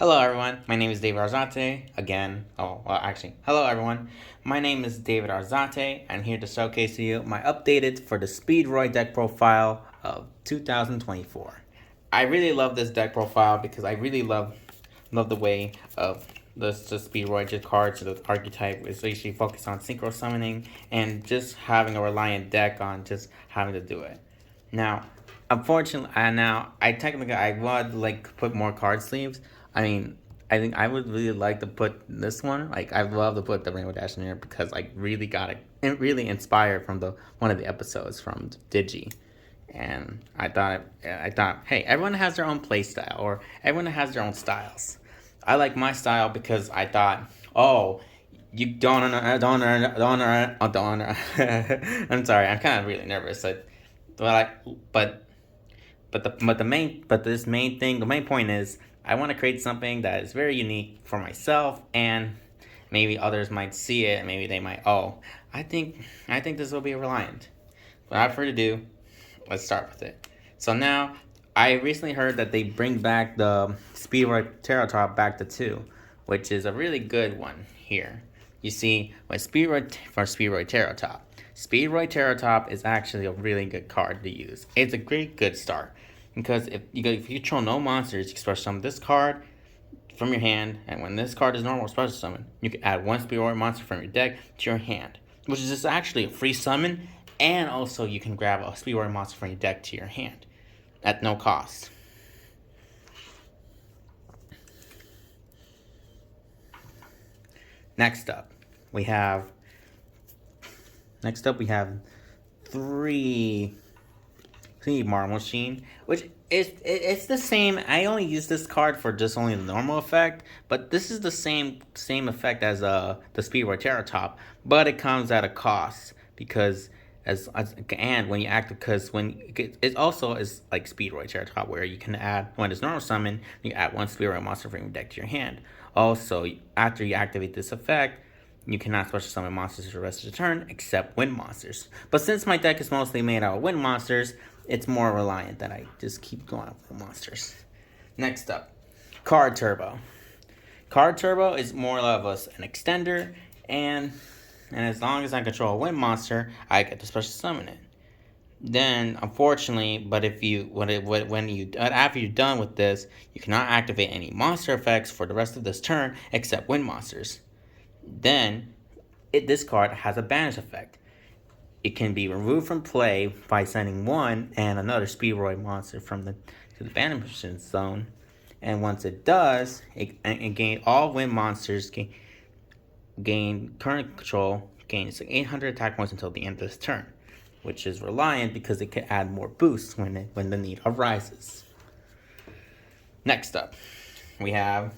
Hello everyone, my name is David Arzate again. Hello everyone. My name is David Arzate and I'm here to showcase to you my updated for the Speedroid deck profile of 2024. I really love this deck profile because I really love the way of the Speedroid cards. The archetype is actually focused on synchro summoning and just having a reliant deck on just having to do it. Now, unfortunately, I would like put more card sleeves. I mean, I think I would really like to put this one. Like, I'd love to put the Rainbow Dash in here because I really got it really inspired from the one of the episodes from Digi. And I thought, hey, everyone has their own play style, or everyone has their own styles. I like my style because I thought, oh, you don't. I'm sorry, I'm kind of really nervous. But the main point is I want to create something that is very unique for myself, and maybe others might see it and maybe they might, oh, I think this will be reliant. Without further ado, let's start with it. So now, I recently heard that they bring back the Speedroid Terratop back to 2, which is a really good one here. You see, with Speedroid Terratop. Speedroid Terratop is actually a really good card to use. It's a good start. Because if you control no monsters, you can special summon this card from your hand, and when this card is normal special summon, you can add one Speedroid monster from your deck to your hand, which is just actually a free summon, and also you can grab a Speedroid monster from your deck to your hand at no cost. Next up, we have three Marble Machine, which it's the same. I only use this card for just only the normal effect, but this is the same effect as the Speedroid Terratop, but it comes at a cost because and when you act, because when it also is like Speedroid Terratop, where you can add, when it's normal summon, you add one Speedroid monster from your deck to your hand. Also, after you activate this effect, you cannot special summon monsters for the rest of the turn except wind monsters. But since my deck is mostly made out of wind monsters, it's more reliant that I just keep going with monsters. Next up, Card Turbo. Card Turbo is more of an extender, and as long as I control a wind monster, I get to special summon it. Then, unfortunately, but if you after you're done with this, you cannot activate any monster effects for the rest of this turn except wind monsters. Then, this card has a banish effect. It can be removed from play by sending one and another Speedroid monster to the banishment zone. And once it does, it gain all wind monsters gain current control, gains 800 attack points until the end of this turn, which is reliant because it can add more boosts when the need arises. Next up, we have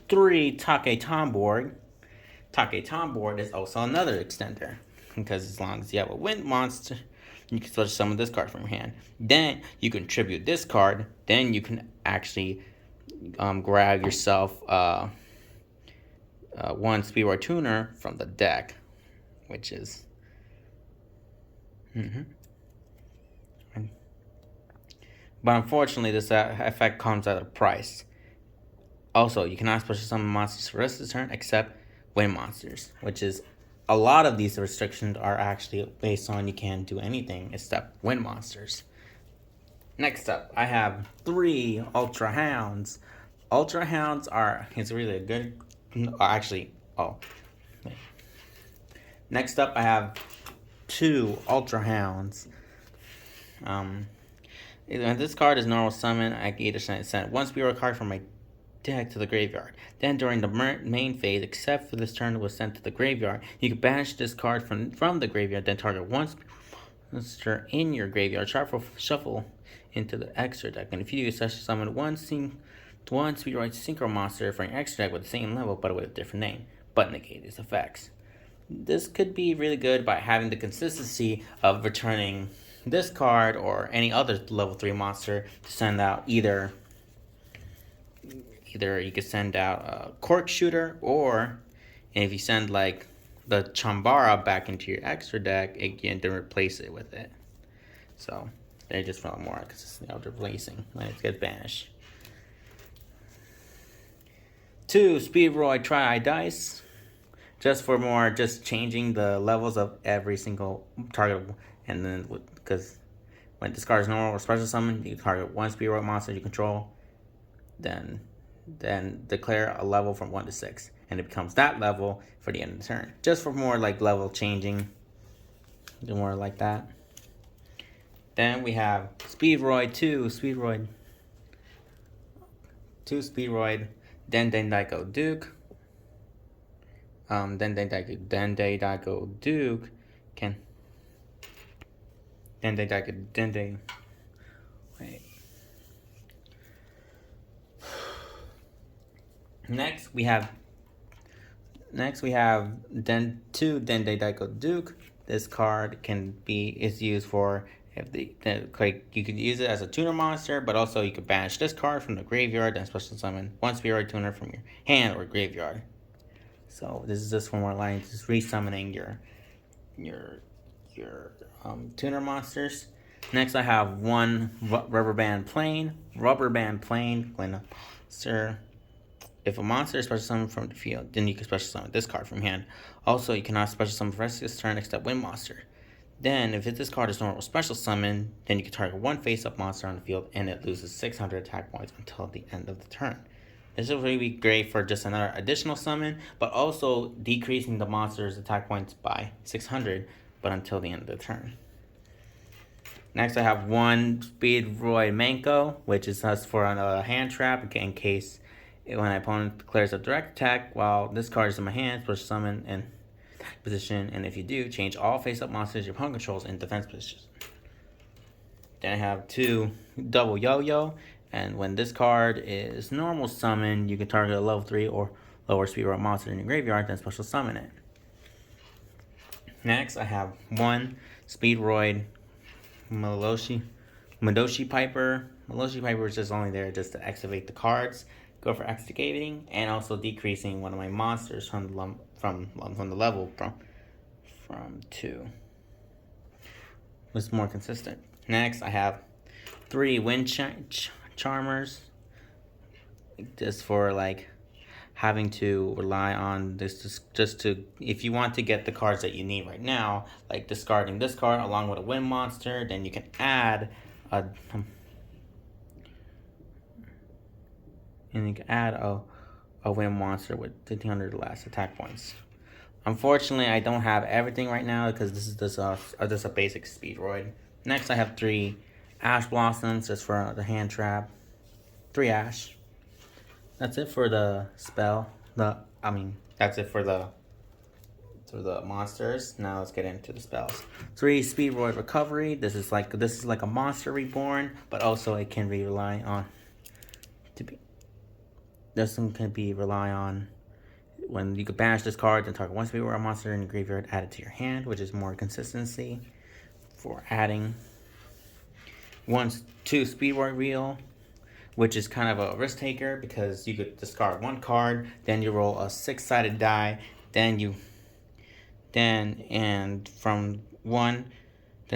3 Take Tomboard. Take Tomboard is also another extender, because as long as you have a wind monster, you can special summon this card from your hand. Then you can tribute this card. Then you can actually grab yourself one Speedroid Tuner from the deck, which is But unfortunately, this effect comes at a price. Also, you cannot special summon monsters for the rest of the turn except wind monsters, which is a lot of these restrictions are actually based on you can't do anything except wind monsters. Next up, I have 3 Ultra Hounds. Ultra Hounds is really a good. Next up, I have 2 Ultra Hounds. When this card is normal summon, I can either send one Speedroid card from my deck to the graveyard. Then during the main phase, except for this turn, it was sent to the graveyard. You can banish this card from the graveyard, then target one monster in your graveyard, shuffle into the extra deck. And if you do, special summon one Speedroid Synchro monster from your extra deck with the same level but with a different name, but negate its effects. This could be really good by having the consistency of returning this card or any other level 3 monster to send out either you could send out a Cork Shooter, or if you send like the Chambara back into your extra deck, again to replace it with it. So they just felt more consistent of replacing when it gets banished. 2 Speedroid Tri-Dice, just for more, just changing the levels of every single target, and then because when it discards normal or special summon, you target 1 Speedroid monster you control, then declare a level from 1 to 6, and it becomes that level for the end of the turn. Just for more like level changing, more like that. Then we have Speedroid 2 Speedroid Dende Daiko Duke. Dende Daiko Duke can Dende. Wait. Next we have two Dende Daiko Duke. This card is used for if you could use it as a tuner monster, but also you could banish this card from the graveyard and special summon 1 Speedroid tuner from your hand or graveyard. So this is just one more line, just resummoning your tuner monsters. Next I have 1 Rubber Band Plane. When a monster, if a monster is special summoned from the field, then you can special summon this card from hand. Also, you cannot special summon for the rest of this turn except Wind Monster. Then, if this card is normal special summon, then you can target 1 face-up monster on the field and it loses 600 attack points until the end of the turn. This will really be great for just another additional summon, but also decreasing the monster's attack points by 600, but until the end of the turn. Next, I have 1 Speedroid Manko, which is us for a hand trap in case when an opponent declares a direct attack while this card is in my hand, special summon in position, and if you do, change all face-up monsters your opponent controls in defense positions. Then I have 2 Double Yo-Yo, and when this card is normal summon, you can target a level 3 or lower Speedroid monster in your graveyard, then special summon it. Next, I have 1 Speedroid Madoshi Piper. Madoshi Piper is just only there just to activate the cards, go for activating, and also decreasing one of my monsters from the level from 2. It's more consistent. Next, I have 3 Wind Charmers, just for like having to rely on this just to, if you want to get the cards that you need right now, like discarding this card along with a Wind monster, then you can add a Wind monster with 1500 less attack points. Unfortunately, I don't have everything right now because this is just a basic Speedroid. Next, I have 3 Ash Blossoms just for the hand trap. 3 Ash. That's it for the spell. That's it for the monsters. Now let's get into the spells. 3 Speedroid Recovery. This is like a monster reborn, but also it can be rely on when you could banish this card, then target 1 Speedroid monster in your graveyard, add it to your hand, which is more consistency for adding. 2 Speedroid Reel, which is kind of a risk taker because you could discard 1 card, then you roll a 6-sided die, then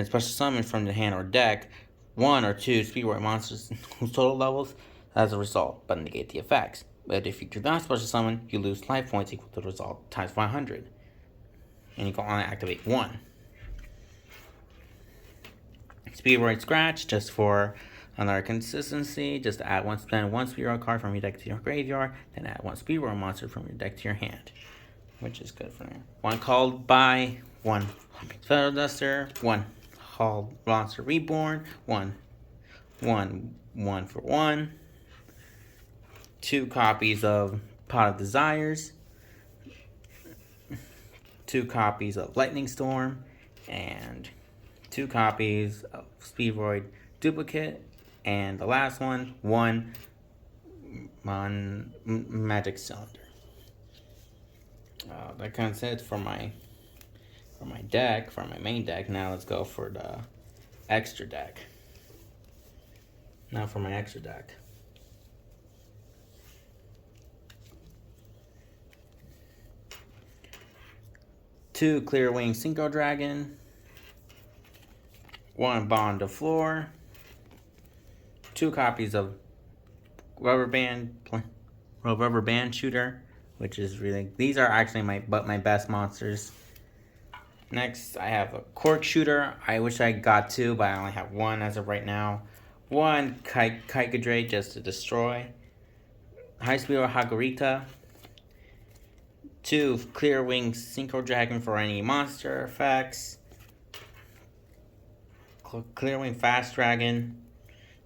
special summon from the hand or deck 1 or 2 Speedroid monsters whose total levels as a result, but negate the effects. But if you do not special summon, you lose life points equal to the result times 100, and you can only activate 1. Speedroid Scratch, just for another consistency, just to add 1 Speedroid card from your deck to your graveyard, then add 1 Speedroid monster from your deck to your hand, which is good for now. 1 Called By, 1 Feather Duster, 1 Called Monster Reborn, 1 for 1, 2 copies of Pot of Desires, 2 copies of Lightning Storm, and 2 copies of Speedroid Duplicate, and the last one, 1 Magic Cylinder. That kind of it for my deck, for my main deck. Now let's go for the extra deck. Now for my extra deck. 2 Clear Wing Synchro Dragon, 1 Bond de Floor, 2 copies of Rubber Band rubber band shooter, which is really, these are actually my best monsters. Next, I have a cork shooter. I wish I got two, but I only have one as of right now. One Kaikadre just to destroy. High Speed Hagurita. Two Clear Wing Synchro Dragon for any monster effects. Clear Wing Fast Dragon.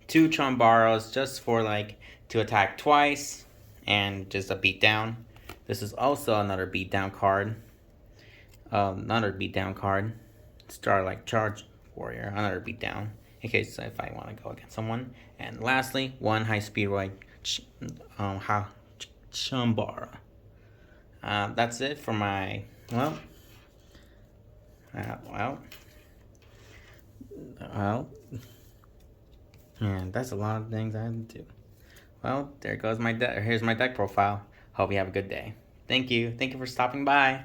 Two Chombaros just for like to attack twice and just a beatdown. This is also another beatdown card. Starlight Charge Warrior, another beatdown in case if I want to go against someone. And lastly, one High Speedroid Chambara. That's it for my and that's a lot of things I have to do. Well, there goes my deck. Here's my deck profile. Hope you have a good day. Thank you for stopping by.